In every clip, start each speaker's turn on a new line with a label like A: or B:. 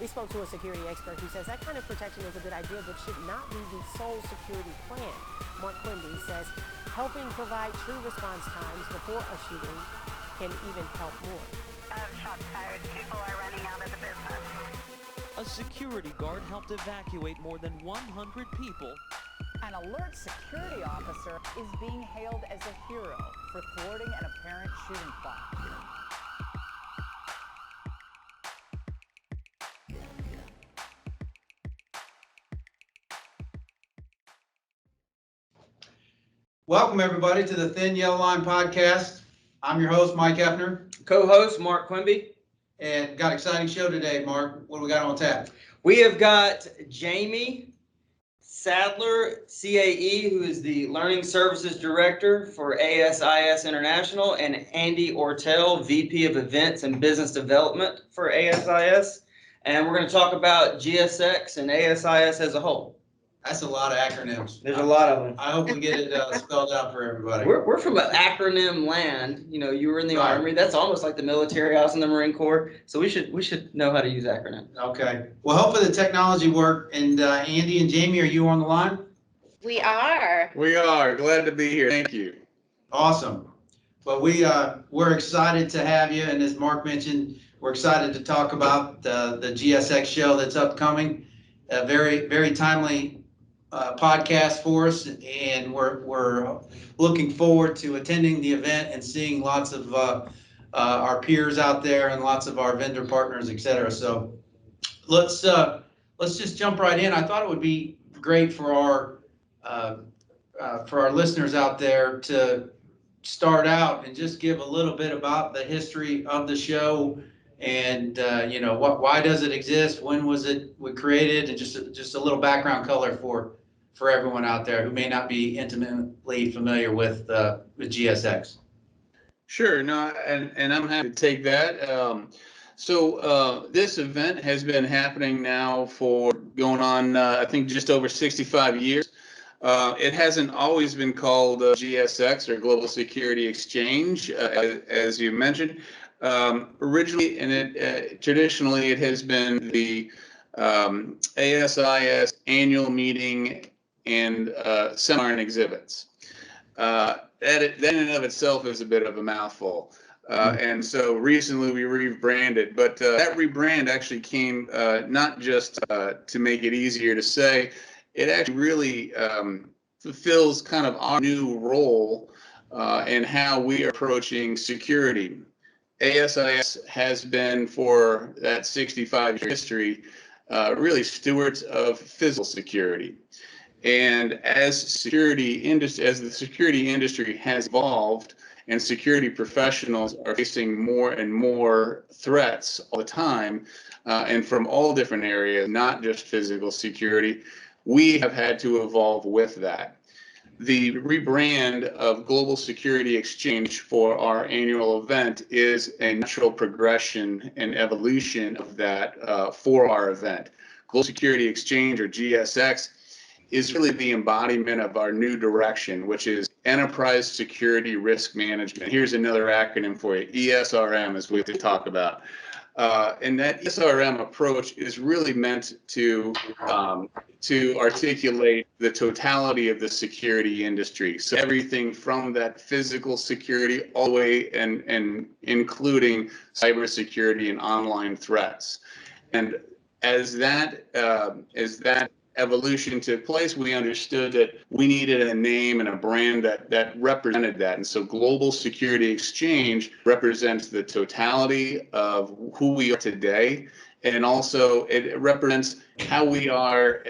A: We spoke to a security expert who says that kind of protection is a good idea, but should not be the sole security plan. Mark Quimby says helping provide true response times before a shooting can even help more.
B: Shots fired. People are running out of the business.
C: A security guard helped evacuate more than 100 people.
D: An alert security officer is being hailed as a hero for thwarting an apparent shooting plot.
E: Welcome, everybody, to the Thin Yellow Line podcast. I'm your host, Mike Hefner.
F: Co-host, Mark Quimby.
E: And got an exciting show today, Mark. What do we got on tap?
F: We have got Jamie Sadler, CAE, who is the Learning Services Director for ASIS International, and Andy Ortale, VP of Events and Business Development for ASIS. And we're going to talk about GSX and ASIS as a whole.
E: That's a lot of acronyms.
F: There's a lot of them.
E: I hope we get it spelled out for everybody.
F: We're from an acronym land. You know, you were in the Army. That's almost like the military. I was in the Marine Corps. So we should know how to use acronyms.
E: Okay. Well, hopefully the technology worked. And Andy and Jamie, are you on the line?
B: We are.
G: We are. Glad to be here. Thank you.
E: Awesome. Well, we're excited to have you. And as Mark mentioned, we're excited to talk about the GSX show that's upcoming. A very, very timely podcast for us, and we're looking forward to attending the event and seeing lots of our peers out there and lots of our vendor partners, et cetera. So let's just jump right in. I thought it would be great for our listeners out there to start out and just give a little bit about the history of the show and why does it exist, when was it created, and just a little background color for everyone out there who may not be intimately familiar with GSX.
G: Sure. No, and I'm happy to take that. So this event has been happening now for going on, I think, just over 65 years. It hasn't always been called GSX, or Global Security Exchange, as you mentioned. Originally, and traditionally, it has been the ASIS annual meeting and seminar and exhibits. That in and of itself is a bit of a mouthful. And so recently we rebranded, but that rebrand actually came not just to make it easier to say, it actually really fulfills kind of our new role and how we are approaching security. ASIS has been, for that 65-year history, really stewards of physical security. And as the security industry has evolved and security professionals are facing more and more threats all the time, and from all different areas, not just physical security, we have had to evolve with that. The rebrand of Global Security Exchange for our annual event is a natural progression and evolution of that for our event. Global Security Exchange, or GSX, is really the embodiment of our new direction, which is Enterprise Security Risk Management. Here's another acronym for you, ESRM, as we have to talk about. And that ESRM approach is really meant to articulate the totality of the security industry. So everything from that physical security all the way and including cybersecurity and online threats. And as that evolution took place, we understood that we needed a name and a brand that represented that. And so Global Security Exchange represents the totality of who we are today. And also it represents how we are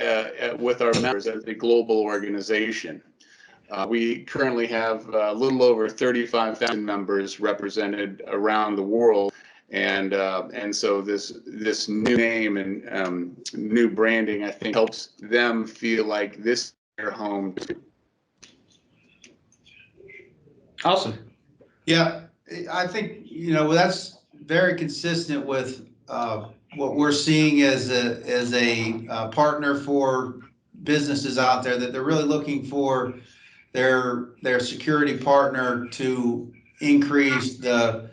G: with our members as a global organization. We currently have a little over 35,000 members represented around the world. And so this new name and new branding, I think, helps them feel like this is their home too.
F: Awesome.
E: Yeah, I think that's very consistent with what we're seeing as a partner for businesses out there, that they're really looking for their security partner to increase the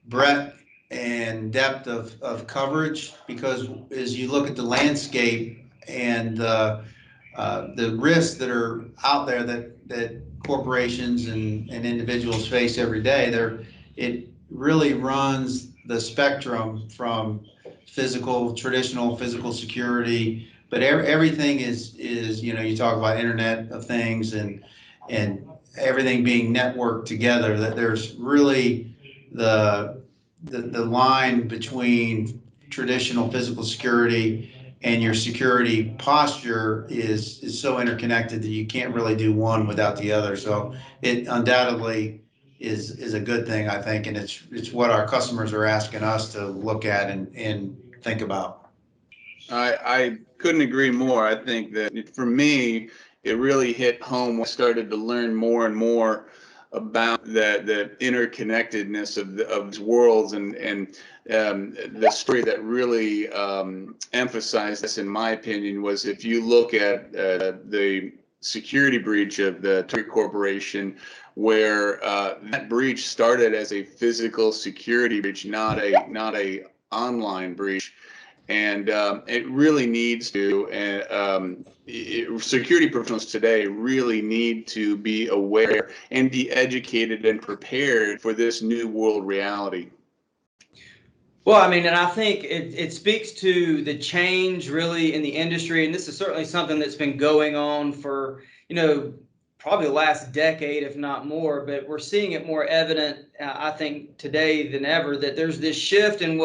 E: breadth and depth of coverage, because as you look at the landscape and the risks that are out there that corporations and individuals face every day, it really runs the spectrum from traditional physical security, but everything is, you talk about Internet of Things and everything being networked together, that there's really the line between traditional physical security and your security posture is so interconnected that you can't really do one without the other. So it undoubtedly is a good thing, I think, and it's what our customers are asking us to look at and think about.
G: I couldn't agree more. I think that for me, it really hit home when I started to learn more and more about the interconnectedness of these worlds, and the story that really emphasized this, in my opinion, was if you look at the security breach of the Target Corporation, where that breach started as a physical security breach, not a online breach. And it really needs to, security professionals today really need to be aware and be educated and prepared for this new world reality.
F: Well, I mean, and I think it speaks to the change really in the industry. And this is certainly something that's been going on for, probably the last decade, if not more. But we're seeing it more evident, I think, today than ever, that there's this shift in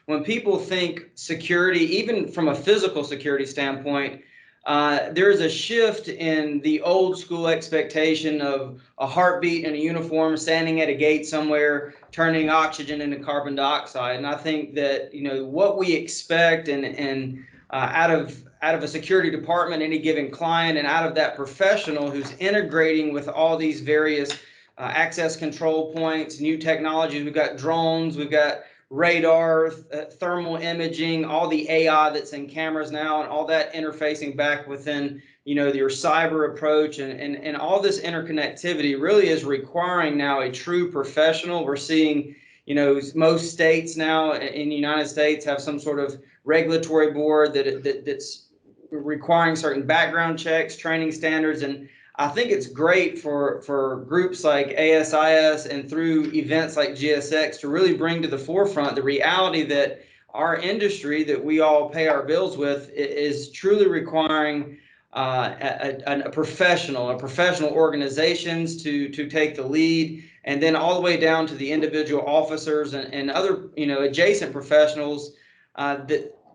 F: when people think security, even from a physical security standpoint, there's a shift in the old school expectation of a heartbeat in a uniform standing at a gate somewhere, turning oxygen into carbon dioxide. And I think that, what we expect and out of a security department, any given client, and out of that professional who's integrating with all these various access control points, new technologies. We've got drones, we've got radar, thermal imaging, all the AI that's in cameras now, and all that interfacing back within, your cyber approach, and all this interconnectivity really is requiring now a true professional. We're seeing, most states now in the United States have some sort of regulatory board that's requiring certain background checks, training standards, and I think it's great for groups like ASIS and through events like GSX to really bring to the forefront the reality that our industry that we all pay our bills with is truly requiring a professional organizations to take the lead, and then all the way down to the individual officers and other adjacent professionals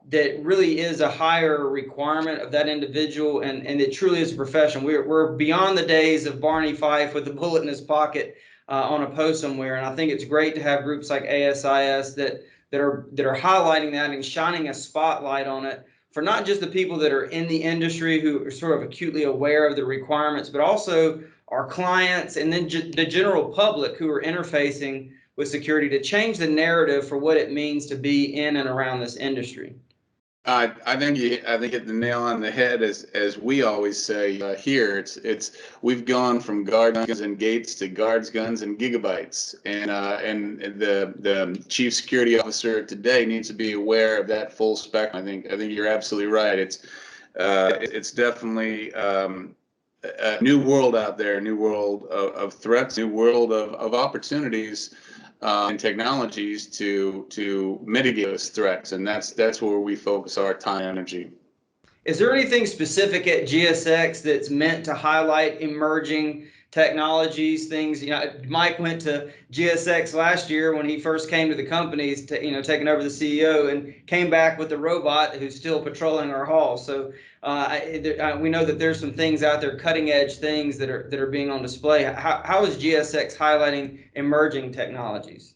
F: that really is a higher requirement of that individual, and it truly is a profession. We're beyond the days of Barney Fife with a bullet in his pocket on a post somewhere, and I think it's great to have groups like ASIS that are highlighting that and shining a spotlight on it for not just the people that are in the industry who are sort of acutely aware of the requirements, but also our clients and then the general public who are interfacing with security to change the narrative for what it means to be in and around this industry.
G: I think you hit the nail on the head, as we always say here. We've gone from guns and gates to guards, guns, and gigabytes, and the chief security officer today needs to be aware of that full spectrum. I think you're absolutely right. It's definitely a new world out there, a new world of threats, new world of opportunities. And technologies to mitigate those threats, and that's where we focus our time and energy.
F: Is there anything specific at GSX that's meant to highlight emerging technologies, things? Mike went to GSX last year when he first came to the company, taking over the CEO, and came back with a robot who's still patrolling our halls. So we know that there's some things out there, cutting edge things that are being on display. How is GSX highlighting emerging technologies?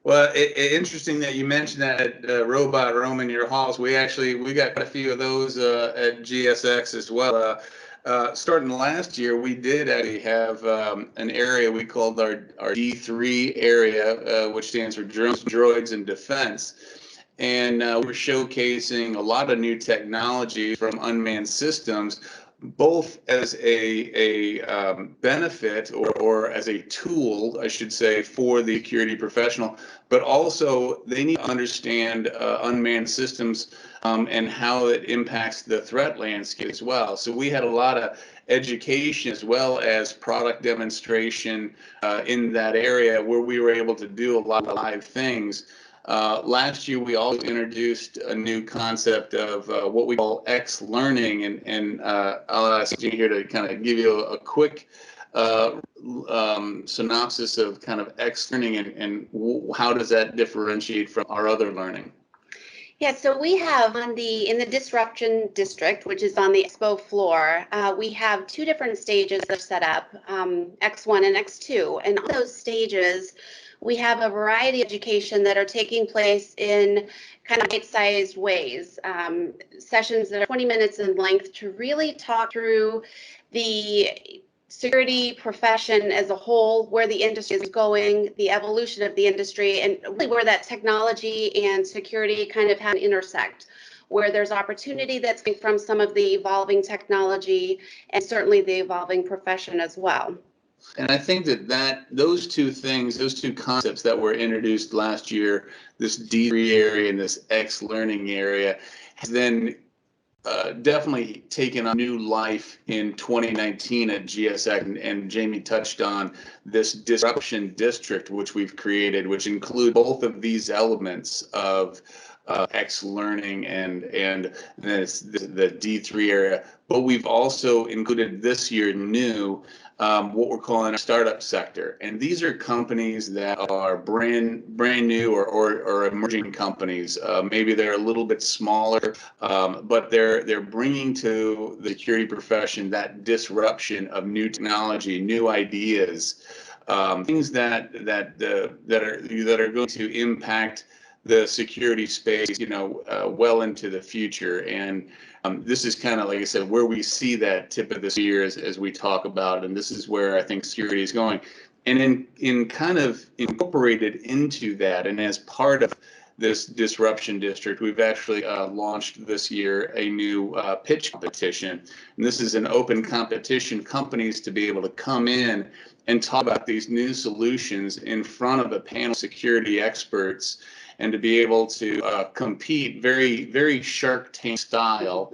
G: Well, interesting that you mentioned that robot roaming your halls. We got quite a few of those at GSX as well. Starting last year, we did actually have an area we called our D3 area, which stands for Drones, Droids, and Defense. And we were showcasing a lot of new technology from unmanned systems, both as a benefit or as a tool, I should say, for the security professional, but also they need to understand unmanned systems and how it impacts the threat landscape as well. So we had a lot of education as well as product demonstration in that area where we were able to do a lot of live things. Last year, we also introduced a new concept of what we call X learning, and I'll ask you here to kind of give you a quick synopsis of kind of X learning and how does that differentiate from our other learning?
H: Yeah, so we have in the disruption district, which is on the expo floor, we have two different stages that are set up, X1 and X2. And on those stages, we have a variety of education that are taking place in kind of bite-sized ways, sessions that are 20 minutes in length to really talk through the security profession as a whole, where the industry is going, the evolution of the industry, and really where that technology and security kind of have an intersect, where there's opportunity that's coming from some of the evolving technology and certainly the evolving profession as well.
G: And I think that those two things, those two concepts that were introduced last year, this D3 area and this X learning area, has then definitely taken on new life in 2019 at GSX, and Jamie touched on this disruption district which we've created, which include both of these elements of X learning and the D3 area. But we've also included this year new what we're calling a startup sector, and these are companies that are brand new or emerging companies. Maybe they're a little bit smaller, but they're bringing to the security profession that disruption of new technology, new ideas, things that are going to impact the security space, well into the future. And this is kind of, like I said, where we see that tip of the spear as we talk about it, and this is where I think security is going. And in kind of incorporated into that, and as part of this disruption district, we've actually launched this year a new pitch competition. And this is an open competition, companies to be able to come in and talk about these new solutions in front of a panel of security experts, and to be able to compete very, very Shark Tank style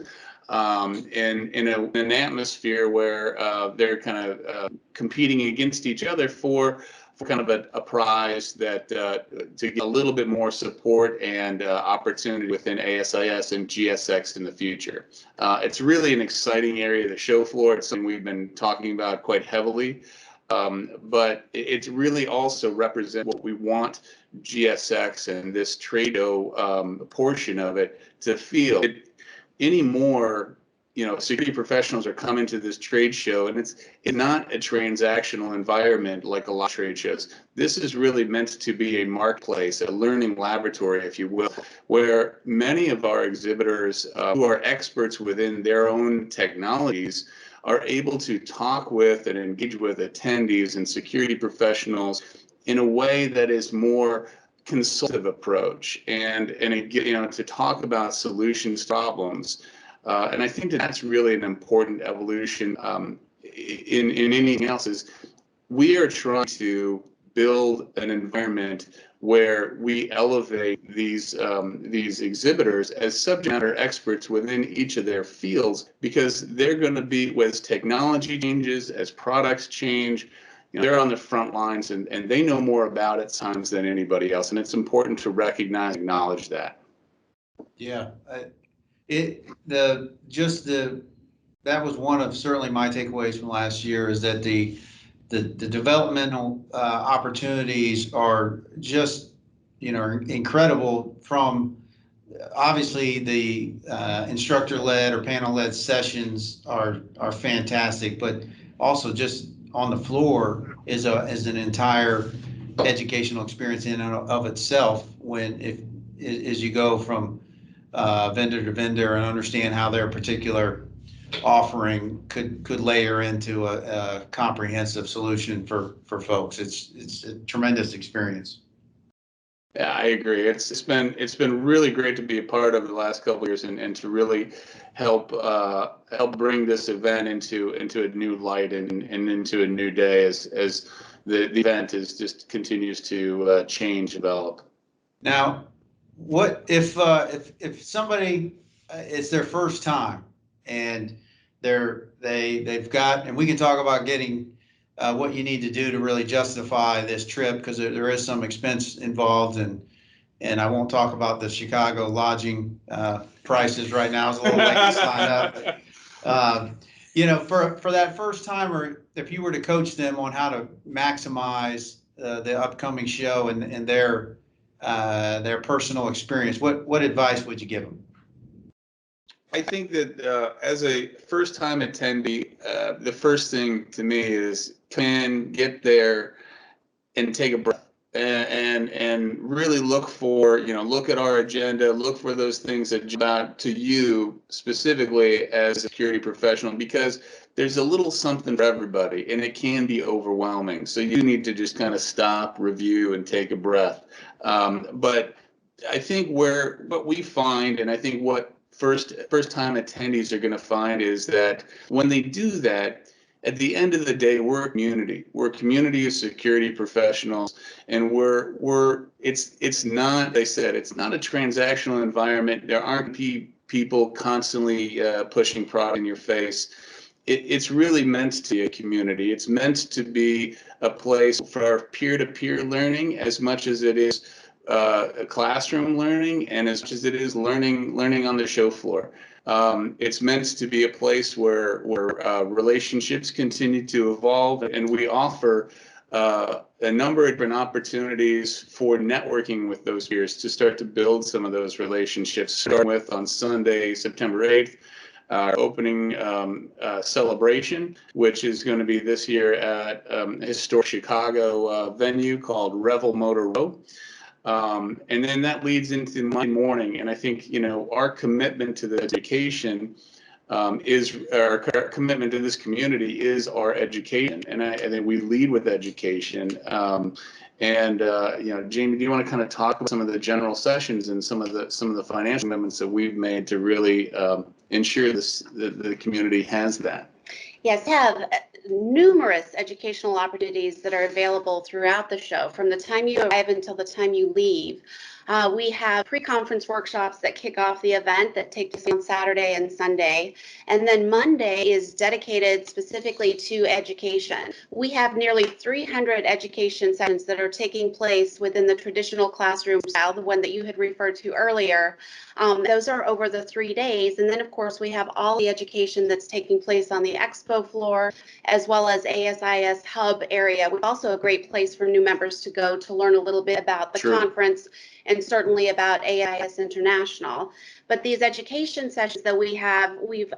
G: in an atmosphere where they're kind of competing against each other for kind of a prize that to get a little bit more support and opportunity within ASIS and GSX in the future. It's really an exciting area of the show floor. It's something we've been talking about quite heavily. But it really also represents what we want GSX and this Trado portion of it to feel. Anymore, security professionals are coming to this trade show, and it's not a transactional environment like a lot of trade shows. This is really meant to be a marketplace, a learning laboratory, if you will, where many of our exhibitors who are experts within their own technologies are able to talk with and engage with attendees and security professionals in a way that is more consultative approach and to talk about solutions problems. And I think that's really an important evolution in anything else. Is we are trying to build an environment where we elevate these exhibitors as subject matter experts within each of their fields, because they're going to be, as technology changes, as products change, they're on the front lines and they know more about it sometimes than anybody else. And it's important to recognize and acknowledge that.
E: Yeah, that was one of certainly my takeaways from last year, is that the developmental opportunities are just incredible. From obviously the instructor-led or panel-led sessions are fantastic, but also just on the floor is an entire educational experience in and of itself, as you go from vendor to vendor and understand how their particular offering could layer into a comprehensive solution for folks. It's a tremendous experience.
G: Yeah, I agree. It's been really great to be a part of the last couple of years and to really help bring this event into a new light and into a new day as the event is just continues to change, develop.
E: Now, what if somebody it's their first time and they've got, and we can talk about getting what you need to do to really justify this trip, because there is some expense involved, and I won't talk about the Chicago lodging prices right now. It's a little late to sign up. For that first timer, if you were to coach them on how to maximize the upcoming show and their personal experience, what advice would you give them?
G: I think that as a first-time attendee, the first thing to me is get there and take a breath and really look at our agenda, look for those things that jump out to you specifically as a security professional, because there's a little something for everybody and it can be overwhelming. So you need to just kind of stop, review, and take a breath. But I think what we find, and I think what first time attendees are going to find, is that when they do that, at the end of the day, we're a community. We're a community of security professionals, and it's not, they said, it's not a transactional environment. There aren't people constantly pushing product in your face. It's really meant to be a community. It's meant to be a place for peer-to-peer learning as much as it is classroom learning, and as much as it is learning on the show floor. It's meant to be a place where relationships continue to evolve, and we offer a number of different opportunities for networking with those peers to start to build some of those relationships, starting with on Sunday, September 8th, our opening celebration, which is going to be this year at a historic Chicago venue called Revel Motor Row. And then that leads into Monday morning. And I think, our commitment to the education our commitment to this community is our education. And I think we lead with education. Jamie, do you want to kind of talk about some of the general sessions and some of the financial commitments that we've made to really ensure the community has that?
H: Yes, have numerous educational opportunities that are available throughout the show, from the time you arrive until the time you leave. We have pre-conference workshops that kick off the event that take place on Saturday and Sunday. And then Monday is dedicated specifically to education. We have nearly 300 education sessions that are taking place within the traditional classroom style, the one that you had referred to earlier. Those are over the 3 days. And then, of course, we have all the education that's taking place on the expo floor, as well as ASIS hub area. We're also a great place for new members to go to learn a little bit about the conference, and certainly about AIS International. But these education sessions that we've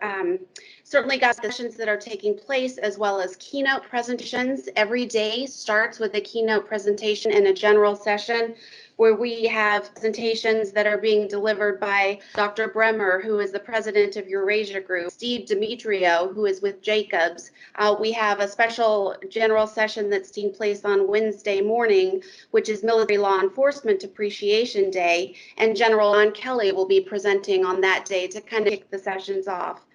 H: certainly got sessions that are taking place, as well as keynote presentations. Every day starts with a keynote presentation and a general session, where we have presentations that are being delivered by Dr. Bremer, who is the president of Eurasia Group, Steve Demetrio, who is with Jacobs. We have a special general session that's taking place on Wednesday morning, which is Military Law Enforcement Appreciation Day, and General Ron Kelly will be presenting on that day to kind of kick the sessions off.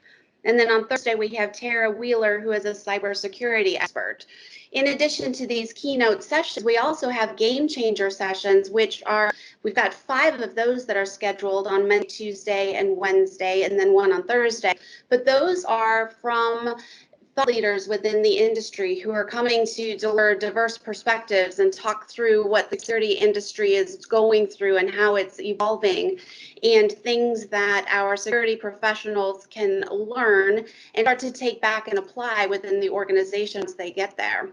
H: And then on Thursday, we have Tara Wheeler, who is a cybersecurity expert. In addition to these keynote sessions, we also have game changer sessions, we've got 5 of those that are scheduled on Monday, Tuesday, and Wednesday, and then 1 on Thursday. But those are from thought leaders within the industry who are coming to deliver diverse perspectives and talk through what the security industry is going through and how it's evolving, and things that our security professionals can learn and start to take back and apply within the organizations they get there.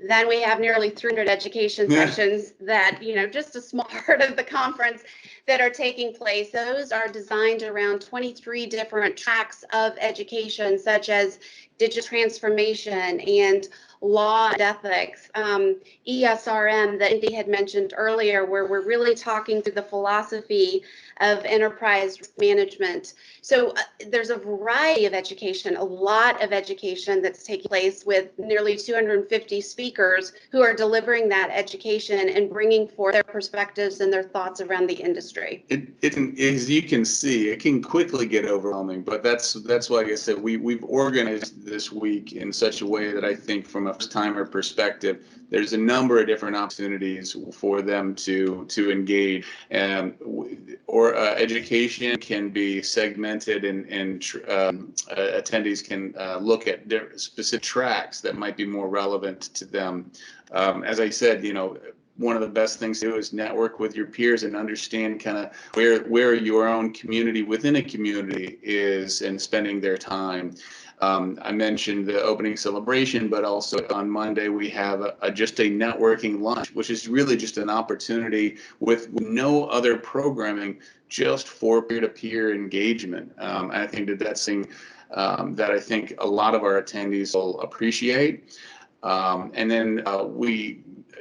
H: Then we have nearly 300 education sessions that, just a small part of the conference that are taking place. Those are designed around 23 different tracks of education, such as digital transformation and law and ethics, ESRM that Indy had mentioned earlier, where we're really talking through the philosophy of enterprise management. So there's a variety of education, a lot of education that's taking place with nearly 250 speakers who are delivering that education and bringing forth their perspectives and their thoughts around the industry.
G: As you can see, it can quickly get overwhelming, but that's why, like I said, we've organized this week in such a way that I think from a first-timer perspective, there's a number of different opportunities for them to engage. Or education can be segmented, and attendees can look at specific tracks that might be more relevant to them. As I said, one of the best things to do is network with your peers and understand kind of where your own community within a community is and spending their time. I mentioned the opening celebration, but also on Monday we have just a networking lunch, which is really just an opportunity with no other programming, just for peer-to-peer engagement. I think that's something that I think a lot of our attendees will appreciate. And then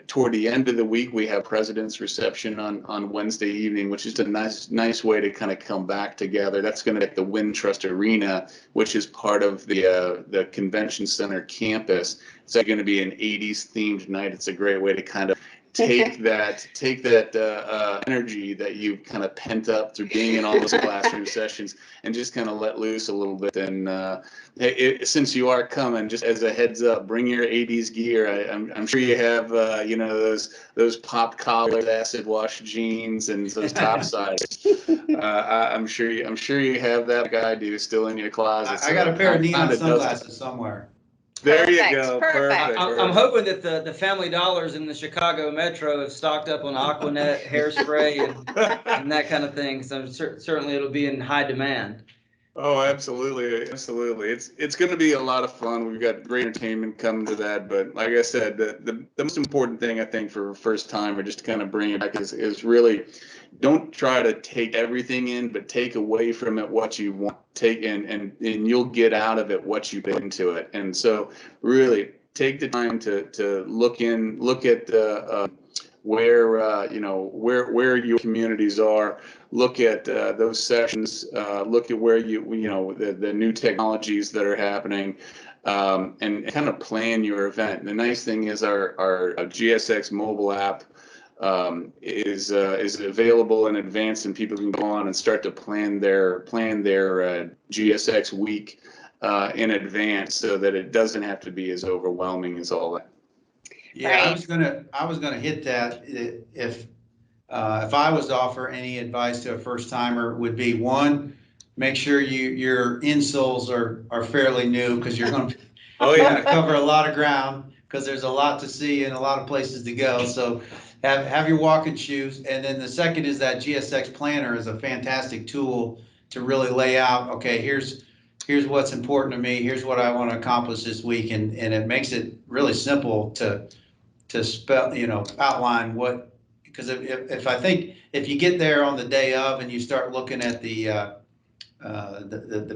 G: toward the end of the week, we have President's Reception on Wednesday evening, which is a nice way to kind of come back together. That's going to be at the Wintrust Arena, which is part of the Convention Center campus. It's going to be an 80s themed night. It's a great way to kind of take that energy that you've kind of pent up through being in all those classroom sessions and just kind of let loose a little bit. And since you are coming, just as a heads up, bring your 80s gear. I'm sure you have those pop collars, acid wash jeans, and those topsiders. I'm sure you have that, like I do, still in your closet.
E: I got a pair of neon sunglasses somewhere.
G: There
H: Perfect,
G: you go.
H: perfect.
F: I'm hoping that the Family Dollars in the Chicago Metro have stocked up on Aquanet hairspray and that kind of thing. So certainly it'll be in high demand.
G: Oh, absolutely. It's going to be a lot of fun. We've got great entertainment coming to that. But like I said, the most important thing I think for first time, or just to kind of bring it back, is really don't try to take everything in, but take away from it what you want. Take and you'll get out of it what you put into it. And so really take the time to look at where your communities are, look at those sessions, look at where the new technologies that are happening, and kind of plan your event. The nice thing is our GSX mobile app is available in advance, and people can go on and start to plan their GSX week in advance, so that it doesn't have to be as overwhelming as all that.
E: Yeah,
H: Right.
E: I was gonna hit that. If I was to offer any advice to a first timer, would be, one, make sure your insoles are fairly new, because you're gonna cover a lot of ground, because there's a lot to see and a lot of places to go. So have your walking shoes. And then the second is that GSX Planner is a fantastic tool to really lay out, okay, here's what's important to me, here's what I want to accomplish this week, and it makes it really simple to spell, outline what, because if I think if you get there on the day of and you start looking at the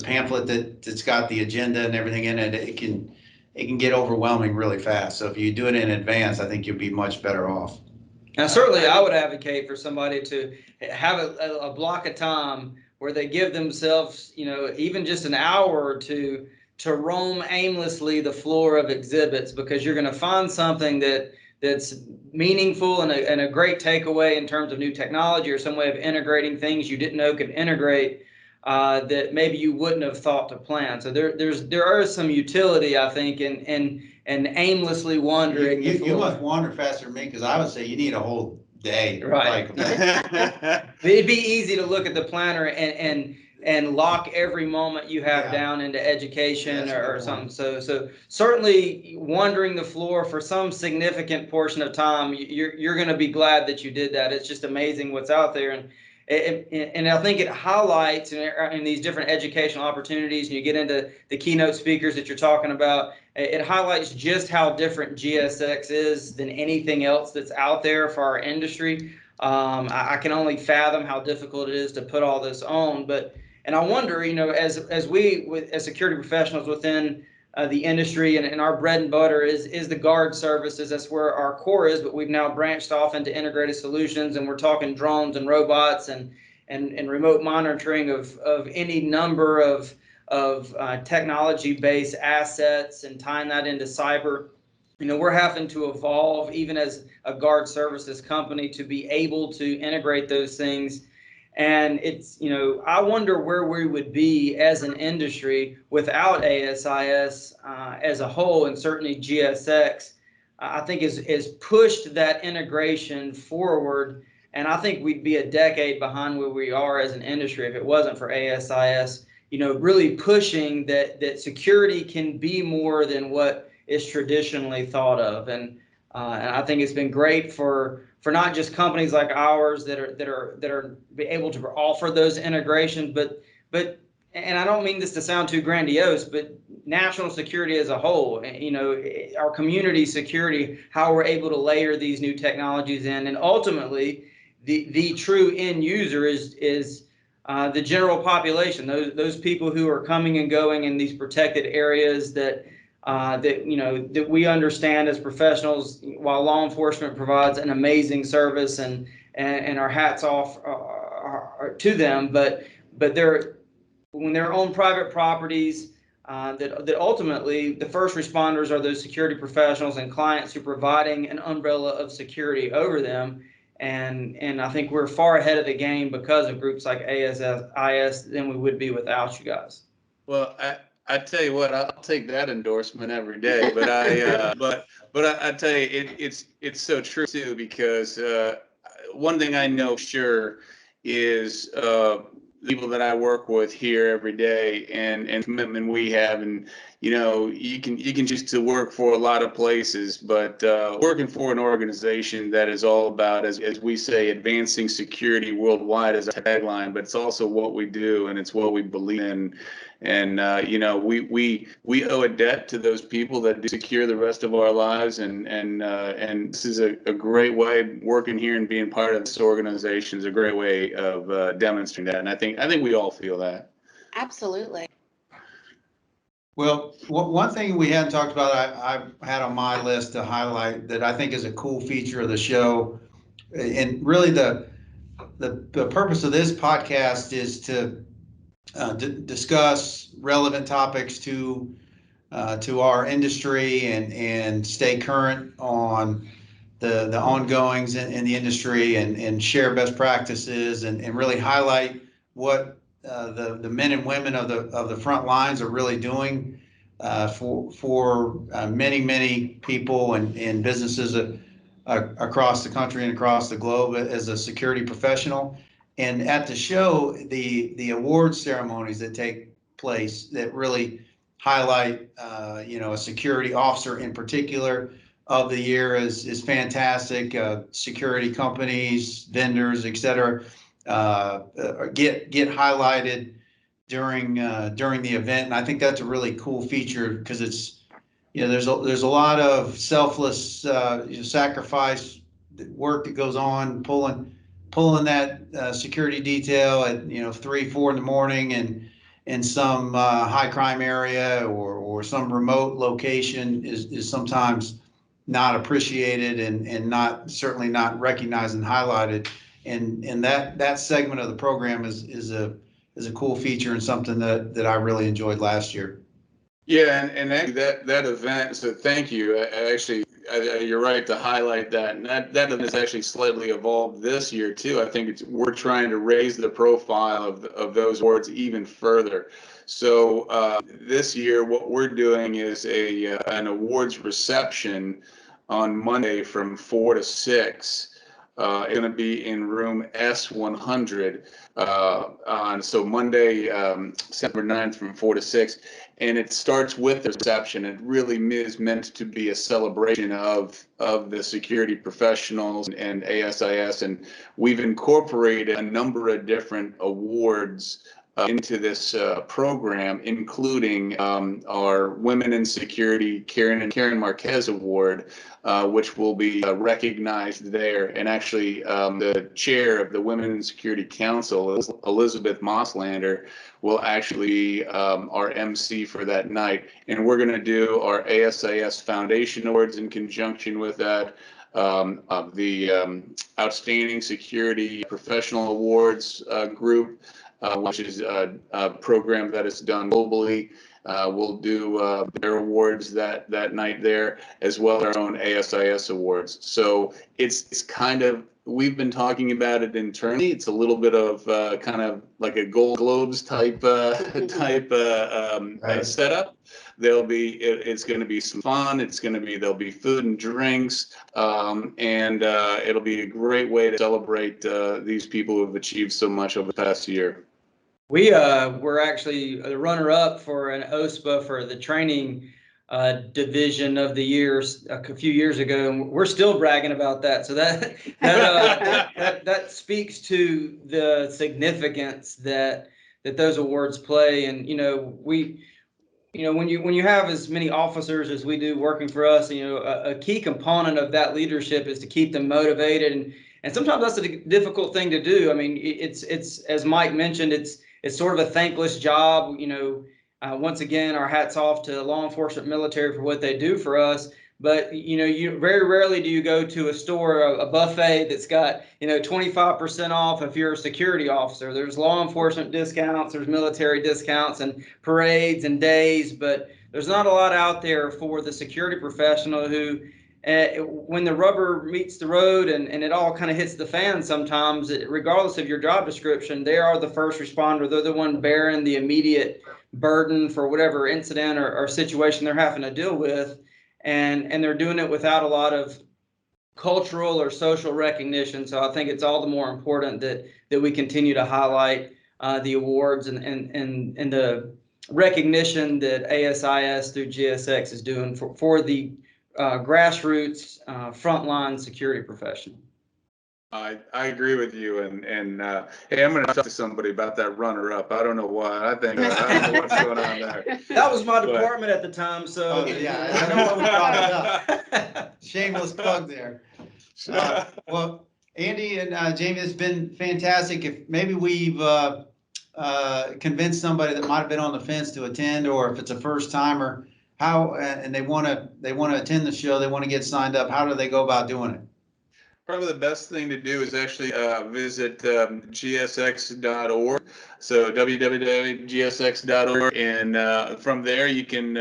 E: pamphlet that's got the agenda and everything in it, it can get overwhelming really fast. So if you do it in advance, I think you'll be much better off.
F: Now, certainly I would advocate for somebody to have a block of time where they give themselves, even just an hour or two to roam aimlessly the floor of exhibits, because you're going to find something that's meaningful and a great takeaway in terms of new technology or some way of integrating things you didn't know could integrate that maybe you wouldn't have thought to plan. So there is some utility, I think, in aimlessly wandering.
E: You must wander faster than me, because I would say you need a whole day.
F: Right. It'd be easy to look at the planner and lock every moment you have down into education or something. So certainly wandering the floor for some significant portion of time, you're going to be glad that you did that. It's just amazing what's out there. And I think it highlights in these different educational opportunities, and you get into the keynote speakers that you're talking about, it highlights just how different GSX is than anything else that's out there for our industry. I can only fathom how difficult it is to put all this on, and I wonder, as we, as security professionals within the industry, and our bread and butter is the guard services. That's where our core is, but we've now branched off into integrated solutions, and we're talking drones and robots and remote monitoring of any number of technology-based assets, and tying that into cyber. We're having to evolve even as a guard services company to be able to integrate those things. And it's, I wonder where we would be as an industry without ASIS as a whole, and certainly GSX, I think is pushed that integration forward. And I think we'd be a decade behind where we are as an industry if it wasn't for ASIS, really pushing that security can be more than what is traditionally thought of. And I think it's been great for not just companies like ours that are able to offer those integrations, but and I don't mean this to sound too grandiose, but national security as a whole, our community security, how we're able to layer these new technologies in, and ultimately the true end user is the general population, those people who are coming and going in these protected areas that we understand as professionals, while law enforcement provides an amazing service, and our hats off to them, but when they're on private properties, that ultimately the first responders are those security professionals and clients who are providing an umbrella of security over them. And I think we're far ahead of the game because of groups like ASIS than we would be without you guys.
G: Well, I tell you what, I'll take that endorsement every day. But I tell you, it's so true too, because one thing I know sure is people that I work with here every day, and commitment we have, and you can choose to work for a lot of places, but working for an organization that is all about, as we say, advancing security worldwide is our tagline, but it's also what we do, and it's what we believe in. And we owe a debt to those people that do secure the rest of our lives, and this is a great way. Working here and being part of this organization is a great way of demonstrating that, and I think we all feel that.
H: Absolutely.
E: Well, one thing we hadn't talked about, I've had on my list to highlight that I think is a cool feature of the show, and really the purpose of this podcast is to discuss relevant topics to our industry, and stay current on the ongoings in the industry, and share best practices, and really highlight what the men and women of the front lines are really doing for many people and businesses across the country and across the globe as a security professional. And at the show, the award ceremonies that take place that really highlight, a security officer in particular of the year is fantastic. Security companies, vendors, et cetera, get highlighted during the event, and I think that's a really cool feature, because it's there's a lot of selfless sacrifice work that goes on pulling that security detail at 3, 4 in the morning, and in some high crime area or some remote location is sometimes not appreciated, and certainly not recognized and highlighted. And that segment of the program is a cool feature, and something that I really enjoyed last year.
G: Yeah, and actually that event, so thank you. You're right to highlight that. And that event has actually slightly evolved this year too. I think we're trying to raise the profile of those awards even further. So this year, what we're doing is an awards reception on Monday from 4 to 6. It's going to be in room S100 so Monday, September 9th from 4 to 6. And it starts with the reception. It really is meant to be a celebration of the security professionals and ASIS. And we've incorporated a number of different awards into this program, including our Women in Security Karen Marquez Award, which will be recognized there. And actually, the chair of the Women in Security Council, Elizabeth Mosslander, will actually be our MC for that night. And we're going to do our ASIS Foundation Awards in conjunction with that. Of the Outstanding Security Professional Awards group, which is a program that is done globally. We'll do their awards that night there, as well as our own ASIS awards. So it's kind of, we've been talking about it internally. It's a little bit of kind of like a Gold Globes type setup. It's going to be some fun. There'll be food and drinks, and it'll be a great way to celebrate these people who have achieved so much over the past year.
F: We were actually the runner-up for an OSPA for the training division of the years a few years ago, and we're still bragging about that. So that speaks to the significance that those awards play. And when you have as many officers as we do working for us, a key component of that leadership is to keep them motivated, and sometimes that's a difficult thing to do. I mean, it's as Mike mentioned, it's sort of a thankless job. Once again, our hats off to law enforcement, military for what they do for us. But you very rarely do you go to a store, a buffet that's got 25% off if you're a security officer. There's law enforcement discounts, there's military discounts, and parades and days. But there's not a lot out there for the security professional who, when the rubber meets the road and it all kind of hits the fan sometimes, regardless of your job description, they are the first responder. They're the one bearing the immediate burden for whatever incident or situation they're having to deal with. And they're doing it without a lot of cultural or social recognition. So I think it's all the more important that we continue to highlight the awards and the recognition that ASIS through GSX is doing for the grassroots frontline security professional.
G: I agree with you, and hey, I'm going to talk to somebody about that runner-up. I don't know why. I don't know what's going on there.
F: That was my department at the time, so
E: yeah, I know what we brought it up. Shameless plug there. Well, Andy and Jamie, it's been fantastic. If maybe we've convinced somebody that might have been on the fence to attend, or if it's a first timer, and they want to attend the show, they want to get signed up. How do they go about doing it?
G: Probably the best thing to do is actually visit gsx.org. So www.gsx.org, and from there you can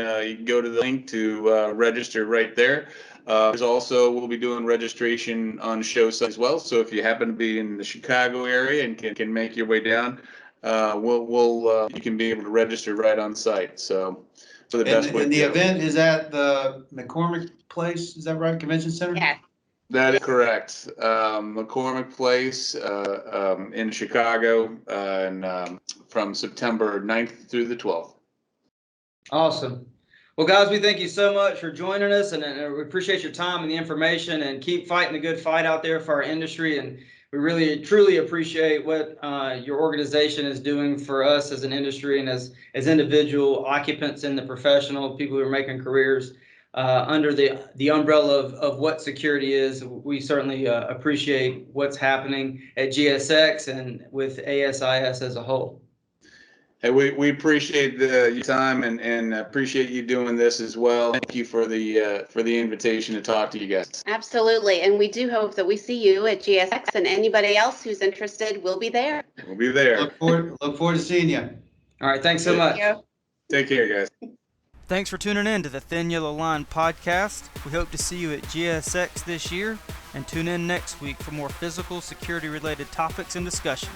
G: go to the link to register right there. We'll be doing registration on show site as well. So if you happen to be in the Chicago area and can make your way down, you can be able to register right on site. So the best way.
E: And the event is at the McCormick Place. Is that right? Convention Center?
H: Yes.
G: That is correct. McCormick Place in Chicago, and from September 9th through the 12th.
F: Awesome. Well, guys, we thank you so much for joining us, and we appreciate your time and the information, and keep fighting the good fight out there for our industry. And we really, truly appreciate what your organization is doing for us as an industry and as individual occupants in the professional, people who are making careers under the umbrella of what security is. We certainly appreciate what's happening at GSX and with ASIS as a whole.
G: Hey, we appreciate your time and appreciate you doing this as well. Thank you for the invitation to talk to you guys.
H: Absolutely. And we do hope that we see you at GSX, and anybody else who's interested will be there.
G: We'll be there.
E: Look forward to seeing you.
F: All right. Thanks so much.
G: Take care, guys.
I: Thanks for tuning in to the Thin Yellow Line podcast. We hope to see you at GSX this year, and tune in next week for more physical security related topics and discussion.